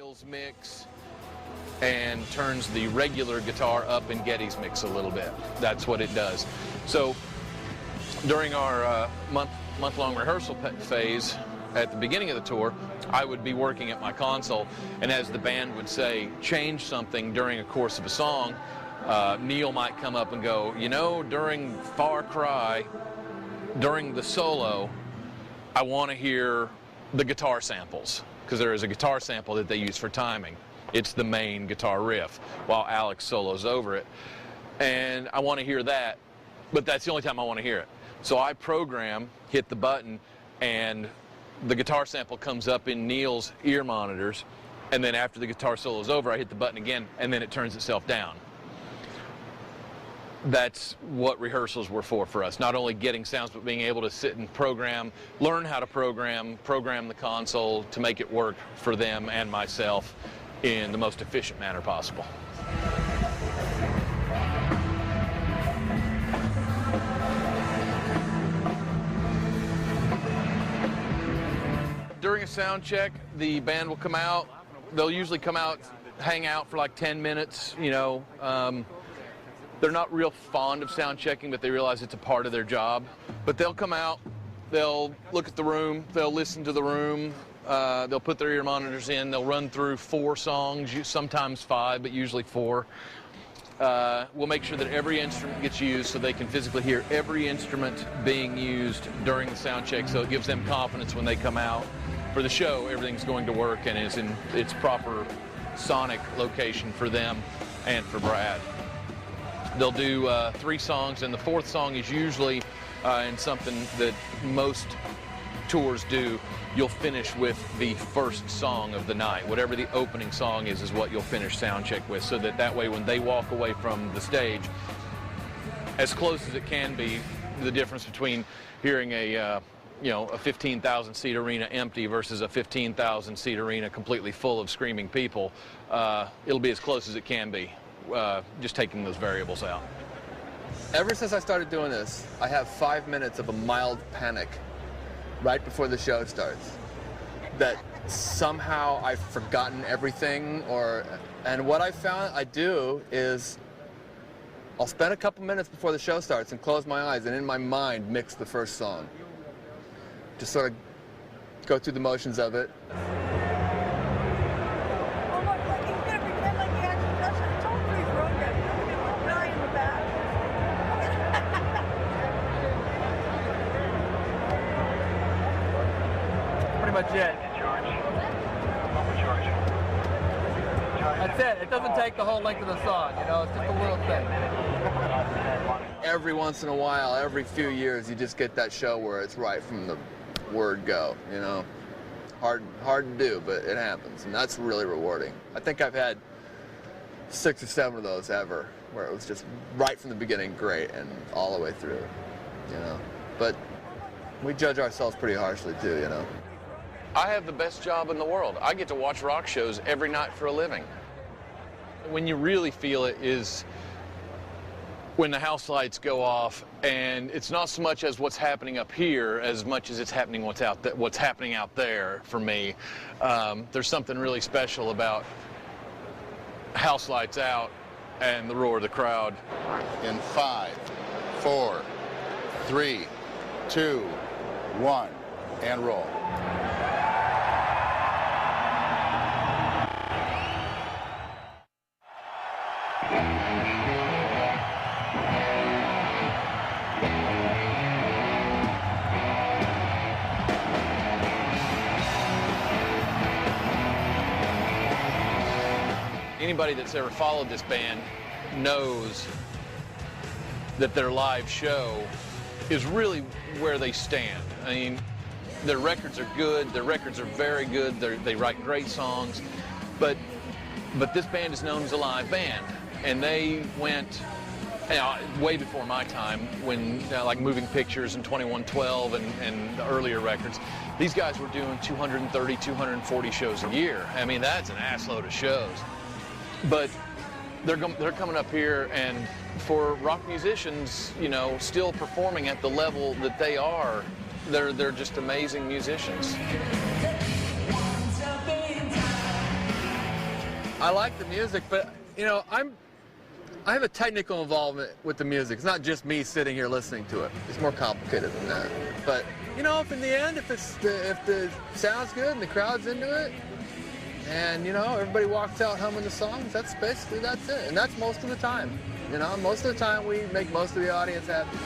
Neil's mix and turns the regular guitar up in Geddy's mix a little bit. That's what it does. So during our month-long rehearsal phase at the beginning of the tour, I would be working at my console, and as the band would say, change something during a course of a song, Neil might come up and go, you know, during Far Cry, during the solo, I want to hear the guitar samples, because there is a guitar sample that they use for timing. It's the main guitar riff while Alex solos over it. And I want to hear that, but that's the only time I want to hear it. So I program, hit the button, and the guitar sample comes up in Neil's ear monitors, and then after the guitar solo is over, I hit the button again, and then it turns itself down. That's what rehearsals were for us. Not only getting sounds, but being able to sit and program, learn how to program the console to make it work for them and myself in the most efficient manner possible. During a sound check, the band will come out. They'll usually come out, hang out for like 10 minutes, you know. They're not real fond of sound checking, but they realize it's a part of their job. But they'll come out, they'll look at the room, they'll listen to the room, they'll put their ear monitors in, they'll run through 4 songs, sometimes 5, but usually 4. We'll make sure that every instrument gets used so they can physically hear every instrument being used during the sound check, so it gives them confidence when they come out. For the show, everything's going to work and is in its proper sonic location for them and for Brad. They'll do 3 songs, and the 4th song is usually in something that most tours do. You'll finish with the first song of the night. Whatever the opening song is what you'll finish sound check with, so that way when they walk away from the stage, as close as it can be, the difference between hearing a 15,000 seat arena empty versus a 15,000 seat arena completely full of screaming people, it'll be as close as it can be. Just taking those variables out. Ever since I started doing this, I have 5 minutes of a mild panic right before the show starts. That somehow I've forgotten everything, and what I found I do is I'll spend a couple minutes before the show starts and close my eyes and in my mind mix the first song. Just sort of go through the motions of it. Much it. That's it. It doesn't take the whole length of the song, you know, it's just a little thing. Every once in a while, every few years, you just get that show where it's right from the word go, you know. Hard to do, but it happens, and that's really rewarding. I think I've had 6 or 7 of those ever, where it was just right from the beginning great and all the way through, you know. But we judge ourselves pretty harshly too, you know. I have the best job in the world. I get to watch rock shows every night for a living. When you really feel it is when the house lights go off, and it's not so much as what's happening up here as much as it's happening what's happening out there for me. There's something really special about house lights out and the roar of the crowd. In 5, 4, 3, 2, 1, and roll. Anybody that's ever followed this band knows that their live show is really where they stand. I mean, their records are good, their records are very good, they write great songs, but this band is known as a live band, and they went way before my time when like Moving Pictures and 2112 and the earlier records. These guys were doing 230, 240 shows a year. I mean, that's an assload of shows. But they're coming up here, and for rock musicians, you know, still performing at the level that they are, they're just amazing musicians. I like the music, but you know, I have a technical involvement with the music. It's not just me sitting here listening to it. It's more complicated than that. But you know, if in the end, if the sound's good and the crowd's into it, and you know, everybody walks out humming the songs, that's it. And that's most of the time. You know, most of the time we make most of the audience happy.